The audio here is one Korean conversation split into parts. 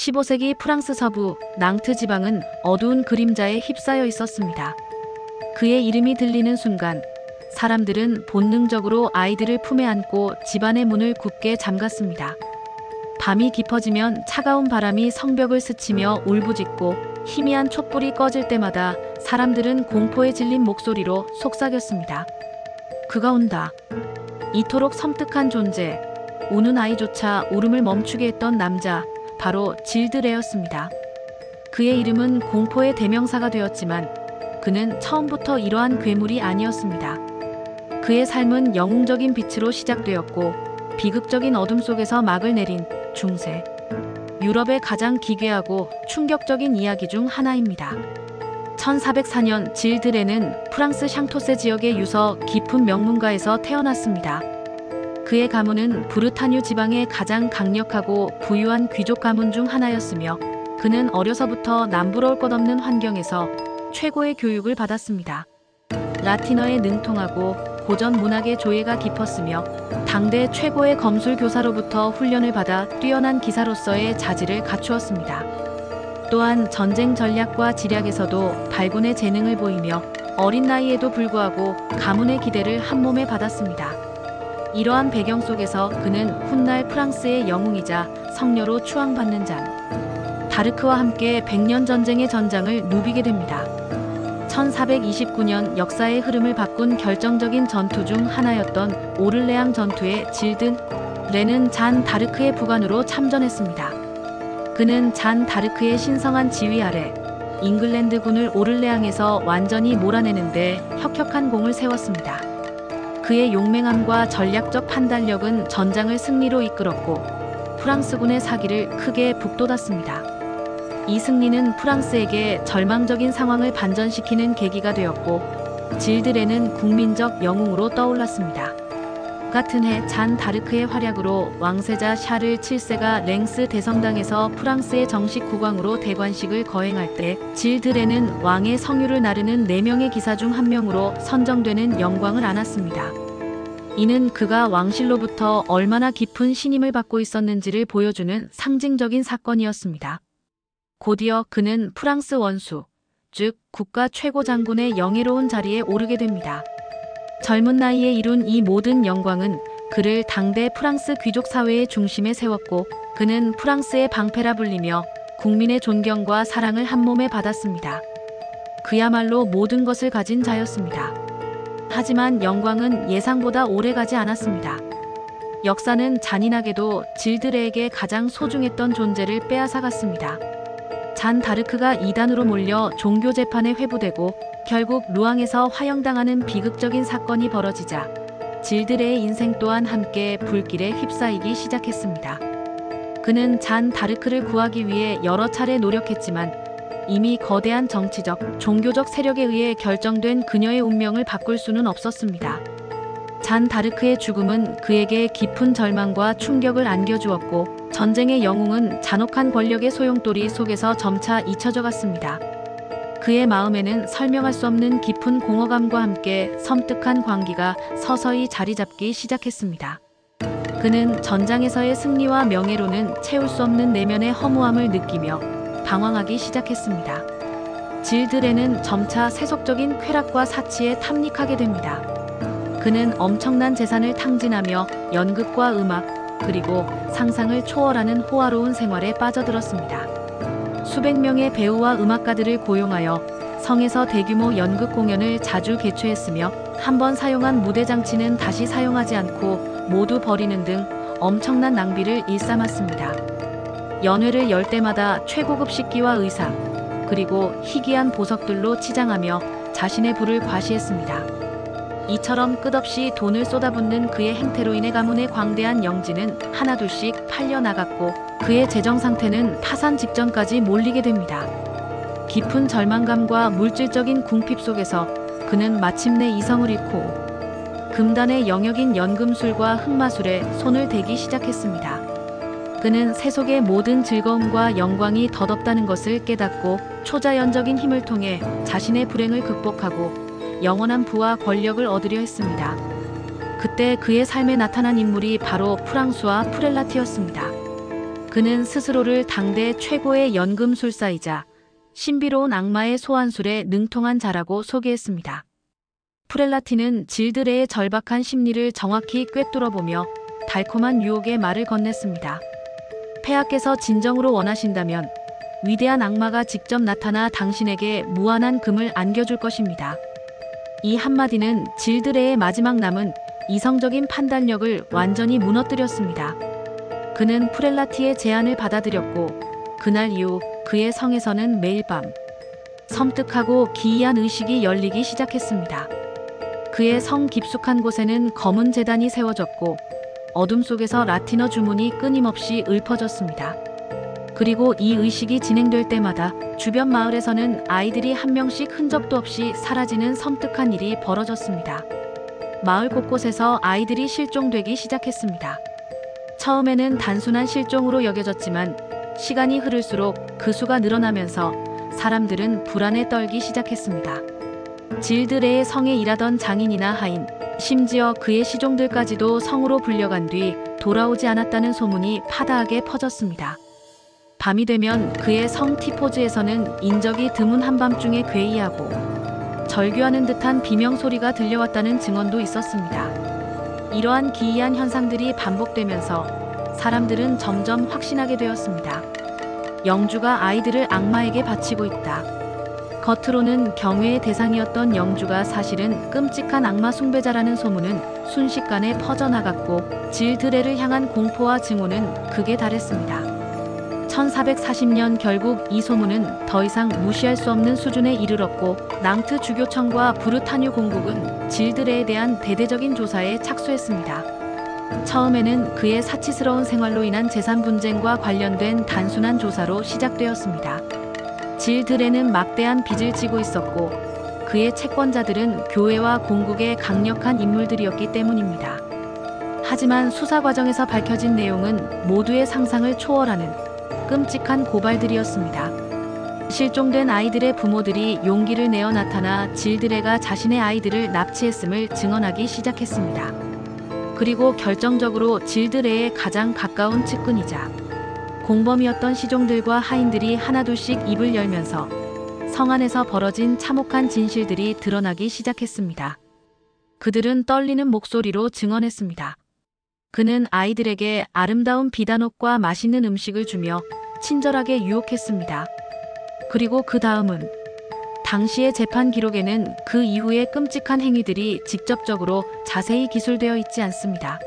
15세기 프랑스 서부 낭트 지방은 어두운 그림자에 휩싸여 있었습니다. 그의 이름이 들리는 순간 사람들은 본능적으로 아이들을 품에 안고 집안의 문을 굳게 잠갔습니다. 밤이 깊어지면 차가운 바람이 성벽을 스치며 울부짖고 희미한 촛불이 꺼질 때마다 사람들은 공포에 질린 목소리로 속삭였습니다. 그가 온다. 이토록 섬뜩한 존재, 우는 아이조차 울음을 멈추게 했던 남자, 바로 질드 레였습니다. 그의 이름은 공포의 대명사가 되었지만 그는 처음부터 이러한 괴물이 아니었습니다. 그의 삶은 영웅적인 빛으로 시작되었고 비극적인 어둠 속에서 막을 내린 중세 유럽의 가장 기괴하고 충격적인 이야기 중 하나입니다. 1404년 질드 레는 프랑스 샹토세 지역의 유서 깊은 명문가에서 태어났습니다. 그의 가문은 부르타뉴 지방의 가장 강력하고 부유한 귀족 가문 중 하나였으며 그는 어려서부터 남부러울 것 없는 환경에서 최고의 교육을 받았습니다. 라틴어에 능통하고 고전 문학의 조예가 깊었으며 당대 최고의 검술 교사로부터 훈련을 받아 뛰어난 기사로서의 자질을 갖추었습니다. 또한 전쟁 전략과 지략에서도 발군의 재능을 보이며 어린 나이에도 불구하고 가문의 기대를 한몸에 받았습니다. 이러한 배경 속에서 그는 훗날 프랑스의 영웅이자 성녀로 추앙받는 잔 다르크와 함께 100년 전쟁의 전장을 누비게 됩니다. 1429년 역사의 흐름을 바꾼 결정적인 전투 중 하나였던 오를레앙 전투에 질드 레는 잔 다르크의 부관으로 참전했습니다. 그는 잔 다르크의 신성한 지휘 아래 잉글랜드군을 오를레앙에서 완전히 몰아내는데 혁혁한 공을 세웠습니다. 그의 용맹함과 전략적 판단력은 전장을 승리로 이끌었고 프랑스군의 사기를 크게 북돋았습니다. 이 승리는 프랑스에게 절망적인 상황을 반전시키는 계기가 되었고 질드 레는 국민적 영웅으로 떠올랐습니다. 같은 해 잔 다르크의 활약으로 왕세자 샤를 7세가 랭스 대성당에서 프랑스의 정식 국왕으로 대관식을 거행할 때 질드 레는 왕의 성유를 나르는 4명의 기사 중 한 명으로 선정되는 영광을 안았습니다. 이는 그가 왕실로부터 얼마나 깊은 신임을 받고 있었는지를 보여주는 상징적인 사건이었습니다. 곧이어 그는 프랑스 원수, 즉 국가 최고 장군의 영예로운 자리에 오르게 됩니다. 젊은 나이에 이룬 이 모든 영광은 그를 당대 프랑스 귀족 사회의 중심에 세웠고 그는 프랑스의 방패라 불리며 국민의 존경과 사랑을 한몸에 받았습니다. 그야말로 모든 것을 가진 자였습니다. 하지만 영광은 예상보다 오래가지 않았습니다. 역사는 잔인하게도 질드 레에게 가장 소중했던 존재를 빼앗아갔습니다. 잔 다르크가 이단으로 몰려 종교 재판에 회부되고 결국 루앙에서 화형당하는 비극적인 사건이 벌어지자 질드 레의 인생 또한 함께 불길에 휩싸이기 시작했습니다. 그는 잔 다르크를 구하기 위해 여러 차례 노력했지만 이미 거대한 정치적, 종교적 세력에 의해 결정된 그녀의 운명을 바꿀 수는 없었습니다. 잔 다르크의 죽음은 그에게 깊은 절망과 충격을 안겨주었고 전쟁의 영웅은 잔혹한 권력의 소용돌이 속에서 점차 잊혀져 갔습니다. 그의 마음에는 설명할 수 없는 깊은 공허감과 함께 섬뜩한 광기가 서서히 자리 잡기 시작했습니다. 그는 전장에서의 승리와 명예로는 채울 수 없는 내면의 허무함을 느끼며 방황하기 시작했습니다. 질드 레는 점차 세속적인 쾌락과 사치에 탐닉하게 됩니다. 그는 엄청난 재산을 탕진하며 연극과 음악, 그리고 상상을 초월하는 호화로운 생활에 빠져들었습니다. 수백 명의 배우와 음악가들을 고용하여 성에서 대규모 연극 공연을 자주 개최했으며 한 번 사용한 무대 장치는 다시 사용하지 않고 모두 버리는 등 엄청난 낭비를 일삼았습니다. 연회를 열 때마다 최고급 식기와 의상, 그리고 희귀한 보석들로 치장하며 자신의 부를 과시했습니다. 이처럼 끝없이 돈을 쏟아붓는 그의 행태로 인해 가문의 광대한 영지는 하나둘씩 팔려나갔고 그의 재정 상태는 파산 직전까지 몰리게 됩니다. 깊은 절망감과 물질적인 궁핍 속에서 그는 마침내 이성을 잃고 금단의 영역인 연금술과 흑마술에 손을 대기 시작했습니다. 그는 세속의 모든 즐거움과 영광이 덧없다는 것을 깨닫고 초자연적인 힘을 통해 자신의 불행을 극복하고 영원한 부와 권력을 얻으려 했습니다. 그때 그의 삶에 나타난 인물이 바로 프랑수와 프렐라티였습니다. 그는 스스로를 당대 최고의 연금술사이자 신비로운 악마의 소환술에 능통한 자라고 소개했습니다. 프렐라티는 질드레의 절박한 심리를 정확히 꿰뚫어보며 달콤한 유혹의 말을 건넸습니다. 폐하께서 진정으로 원하신다면 위대한 악마가 직접 나타나 당신에게 무한한 금을 안겨줄 것입니다. 이 한마디는 질드레의 마지막 남은 이성적인 판단력을 완전히 무너뜨렸습니다. 그는 프렐라티의 제안을 받아들였고 그날 이후 그의 성에서는 매일 밤 섬뜩하고 기이한 의식이 열리기 시작했습니다. 그의 성 깊숙한 곳에는 검은 제단이 세워졌고 어둠 속에서 라틴어 주문이 끊임없이 읊어졌습니다. 그리고 이 의식이 진행될 때마다 주변 마을에서는 아이들이 한 명씩 흔적도 없이 사라지는 섬뜩한 일이 벌어졌습니다. 마을 곳곳에서 아이들이 실종되기 시작했습니다. 처음에는 단순한 실종으로 여겨졌지만 시간이 흐를수록 그 수가 늘어나면서 사람들은 불안에 떨기 시작했습니다. 질드레의 성에 일하던 장인이나 하인, 심지어 그의 시종들까지도 성으로 불려간 뒤 돌아오지 않았다는 소문이 파다하게 퍼졌습니다. 밤이 되면 그의 성 티포즈에서는 인적이 드문 한밤중에 괴이하고 절규하는 듯한 비명소리가 들려왔다는 증언도 있었습니다. 이러한 기이한 현상들이 반복되면서 사람들은 점점 확신하게 되었습니다. 영주가 아이들을 악마에게 바치고 있다. 겉으로는 경외의 대상이었던 영주가 사실은 끔찍한 악마 숭배자라는 소문은 순식간에 퍼져나갔고 질드레를 향한 공포와 증오는 극에 달했습니다. 1440년 결국 이 소문은 더 이상 무시할 수 없는 수준에 이르렀고 낭트 주교청과 부르타뉴 공국은 질드레에 대한 대대적인 조사에 착수했습니다. 처음에는 그의 사치스러운 생활로 인한 재산 분쟁과 관련된 단순한 조사로 시작되었습니다. 질드레는 막대한 빚을 지고 있었고 그의 채권자들은 교회와 공국의 강력한 인물들이었기 때문입니다. 하지만 수사 과정에서 밝혀진 내용은 모두의 상상을 초월하는 끔찍한 고발들이었습니다. 실종된 아이들의 부모들이 용기를 내어 나타나 질드레가 자신의 아이들을 납치했음을 증언하기 시작했습니다. 그리고 결정적으로 질드레의 가장 가까운 측근이자 공범이었던 시종들과 하인들이 하나둘씩 입을 열면서 성 안에서 벌어진 참혹한 진실들이 드러나기 시작했습니다. 그들은 떨리는 목소리로 증언했습니다. 그는 아이들에게 아름다운 비단옷과 맛있는 음식을 주며 친절하게 유혹했습니다. 그리고 그 다음은 당시의 재판 기록에는 그 이후의 끔찍한 행위들이 직접적으로 자세히 기술되어 있지 않습니다.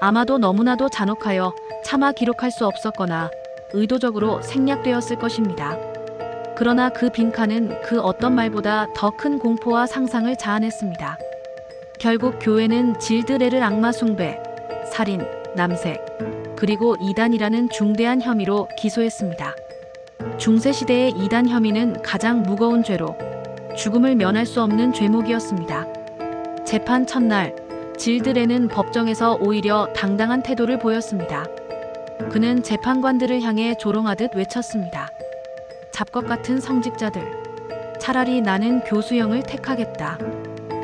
아마도 너무나도 잔혹하여 차마 기록할 수 없었거나 의도적으로 생략되었을 것입니다. 그러나 그 빈칸은 그 어떤 말보다 더 큰 공포와 상상을 자아냈습니다. 결국 교회는 질드레를 악마 숭배, 살인, 남색, 그리고 이단이라는 중대한 혐의로 기소했습니다. 중세시대의 이단 혐의는 가장 무거운 죄로 죽음을 면할 수 없는 죄목이었습니다. 재판 첫날, 질드레는 법정에서 오히려 당당한 태도를 보였습니다. 그는 재판관들을 향해 조롱하듯 외쳤습니다. 잡것 같은 성직자들, 차라리 나는 교수형을 택하겠다.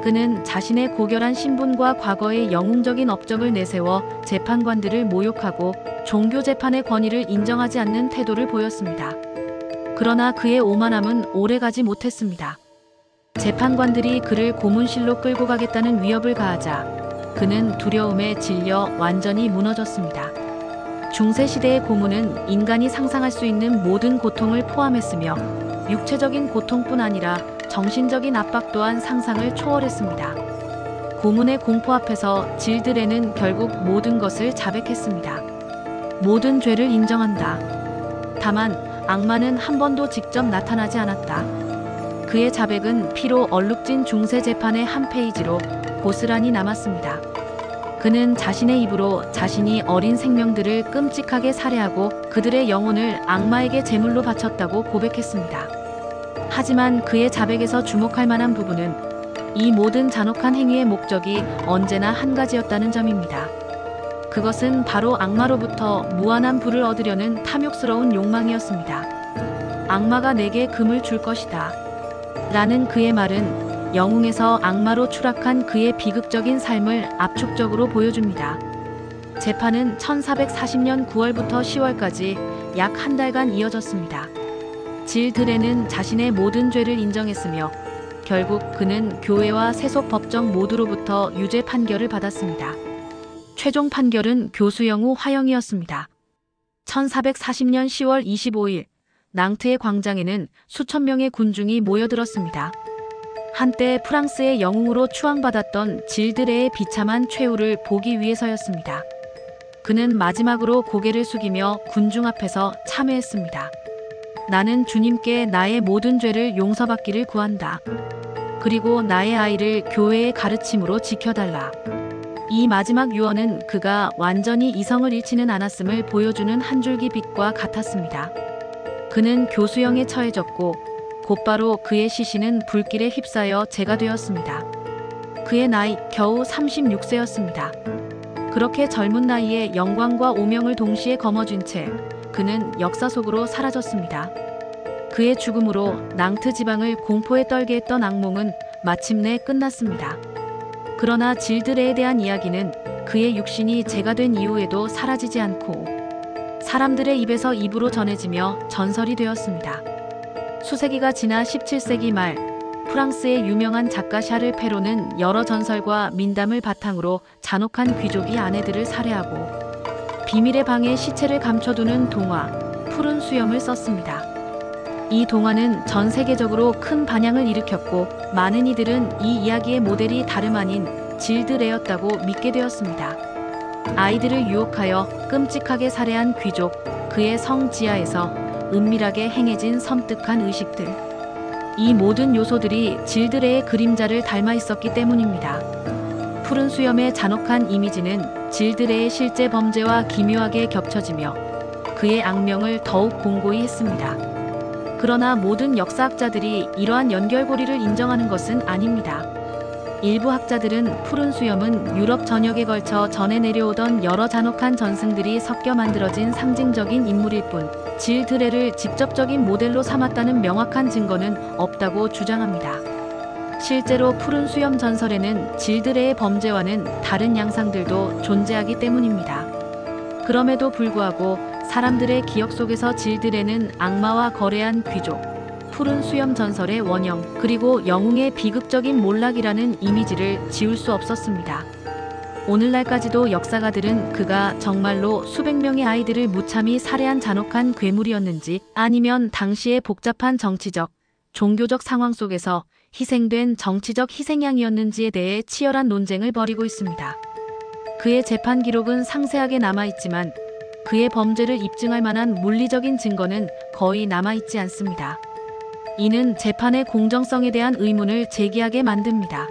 그는 자신의 고결한 신분과 과거의 영웅적인 업적을 내세워 재판관들을 모욕하고 종교 재판의 권위를 인정하지 않는 태도를 보였습니다. 그러나 그의 오만함은 오래가지 못했습니다. 재판관들이 그를 고문실로 끌고 가겠다는 위협을 가하자 그는 두려움에 질려 완전히 무너졌습니다. 중세시대의 고문은 인간이 상상할 수 있는 모든 고통을 포함했으며 육체적인 고통뿐 아니라 정신적인 압박 또한 상상을 초월했습니다. 고문의 공포 앞에서 질드레는 결국 모든 것을 자백했습니다. 모든 죄를 인정한다. 다만 악마는 한 번도 직접 나타나지 않았다. 그의 자백은 피로 얼룩진 중세 재판의 한 페이지로 고스란히 남았습니다. 그는 자신의 입으로 자신이 어린 생명들을 끔찍하게 살해하고 그들의 영혼을 악마에게 제물로 바쳤다고 고백했습니다. 하지만 그의 자백에서 주목할 만한 부분은 이 모든 잔혹한 행위의 목적이 언제나 한 가지였다는 점입니다. 그것은 바로 악마로부터 무한한 부를 얻으려는 탐욕스러운 욕망이었습니다. 악마가 내게 금을 줄 것이다. 라는 그의 말은 영웅에서 악마로 추락한 그의 비극적인 삶을 압축적으로 보여줍니다. 재판은 1440년 9월부터 10월까지 약 한 달간 이어졌습니다. 질 드레는 자신의 모든 죄를 인정했으며 결국 그는 교회와 세속 법정 모두로부터 유죄 판결을 받았습니다. 최종 판결은 교수영우 화형이었습니다. 1440년 10월 25일 낭트의 광장에는 수천 명의 군중이 모여들었습니다. 한때 프랑스의 영웅으로 추앙받았던 질 드레의 비참한 최후를 보기 위해서였습니다. 그는 마지막으로 고개를 숙이며 군중 앞에서 참회했습니다. 나는 주님께 나의 모든 죄를 용서받기를 구한다. 그리고 나의 아이를 교회의 가르침으로 지켜달라. 이 마지막 유언은 그가 완전히 이성을 잃지는 않았음을 보여주는 한 줄기 빛과 같았습니다. 그는 교수형에 처해졌고 곧바로 그의 시신은 불길에 휩싸여 재가 되었습니다. 그의 나이 겨우 36세였습니다. 그렇게 젊은 나이에 영광과 오명을 동시에 거머쥔 채 그는 역사 속으로 사라졌습니다. 그의 죽음으로 낭트 지방을 공포에 떨게 했던 악몽은 마침내 끝났습니다. 그러나 질 드레에 대한 이야기는 그의 육신이 재가 된 이후에도 사라지지 않고 사람들의 입에서 입으로 전해지며 전설이 되었습니다. 수세기가 지나 17세기 말 프랑스의 유명한 작가 샤를 페로는 여러 전설과 민담을 바탕으로 잔혹한 귀족이 아내들을 살해하고 비밀의 방에 시체를 감춰두는 동화 푸른 수염을 썼습니다. 이 동화는 전 세계적으로 큰 반향을 일으켰고 많은 이들은 이 이야기의 모델이 다름 아닌 질 드레였다고 믿게 되었습니다. 아이들을 유혹하여 끔찍하게 살해한 귀족, 그의 성 지하에서 은밀하게 행해진 섬뜩한 의식들. 이 모든 요소들이 질 드레의 그림자를 닮아 있었기 때문입니다. 푸른 수염의 잔혹한 이미지는 질 드레의 실제 범죄와 기묘하게 겹쳐지며 그의 악명을 더욱 공고히 했습니다. 그러나 모든 역사학자들이 이러한 연결고리를 인정하는 것은 아닙니다. 일부 학자들은 푸른 수염은 유럽 전역에 걸쳐 전해 내려오던 여러 잔혹한 전승들이 섞여 만들어진 상징적인 인물일 뿐 질 드레를 직접적인 모델로 삼았다는 명확한 증거는 없다고 주장합니다. 실제로 푸른 수염 전설에는 질 드레의 범죄와는 다른 양상들도 존재하기 때문입니다. 그럼에도 불구하고 사람들의 기억 속에서 질 드레는 악마와 거래한 귀족, 푸른 수염 전설의 원형, 그리고 영웅의 비극적인 몰락이라는 이미지를 지울 수 없었습니다. 오늘날까지도 역사가들은 그가 정말로 수백 명의 아이들을 무참히 살해한 잔혹한 괴물이었는지 아니면 당시의 복잡한 정치적, 종교적 상황 속에서 희생된 정치적 희생양이었는지에 대해 치열한 논쟁을 벌이고 있습니다. 그의 재판 기록은 상세하게 남아있지만 그의 범죄를 입증할 만한 물리적인 증거는 거의 남아있지 않습니다. 이는 재판의 공정성에 대한 의문을 제기하게 만듭니다.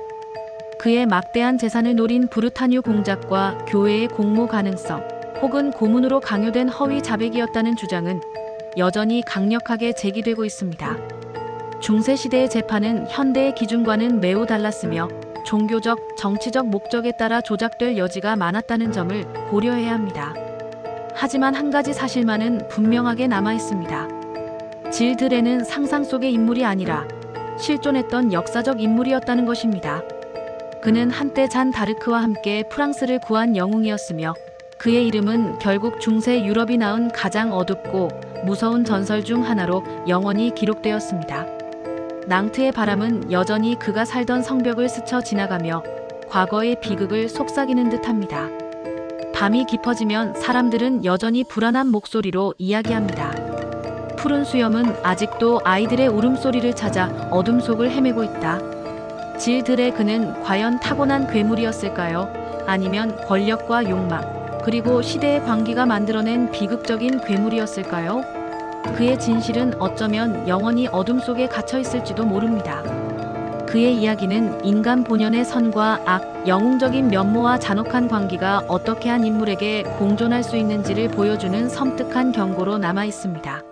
그의 막대한 재산을 노린 브루타뉴 공작과 교회의 공모 가능성, 혹은 고문으로 강요된 허위 자백이었다는 주장은 여전히 강력하게 제기되고 있습니다. 중세시대의 재판은 현대의 기준과는 매우 달랐으며 종교적, 정치적 목적에 따라 조작될 여지가 많았다는 점을 고려해야 합니다. 하지만 한 가지 사실만은 분명하게 남아 있습니다. 질 드레는 상상 속의 인물이 아니라 실존했던 역사적 인물이었다는 것입니다. 그는 한때 잔 다르크와 함께 프랑스를 구한 영웅이었으며 그의 이름은 결국 중세 유럽이 낳은 가장 어둡고 무서운 전설 중 하나로 영원히 기록되었습니다. 낭트의 바람은 여전히 그가 살던 성벽을 스쳐 지나가며 과거의 비극을 속삭이는 듯합니다. 밤이 깊어지면 사람들은 여전히 불안한 목소리로 이야기합니다. 푸른 수염은 아직도 아이들의 울음소리를 찾아 어둠 속을 헤매고 있다. 질 드레 그는 과연 타고난 괴물이었을까요? 아니면 권력과 욕망, 그리고 시대의 광기가 만들어낸 비극적인 괴물이었을까요? 그의 진실은 어쩌면 영원히 어둠 속에 갇혀 있을지도 모릅니다. 그의 이야기는 인간 본연의 선과 악, 영웅적인 면모와 잔혹한 광기가 어떻게 한 인물에게 공존할 수 있는지를 보여주는 섬뜩한 경고로 남아 있습니다.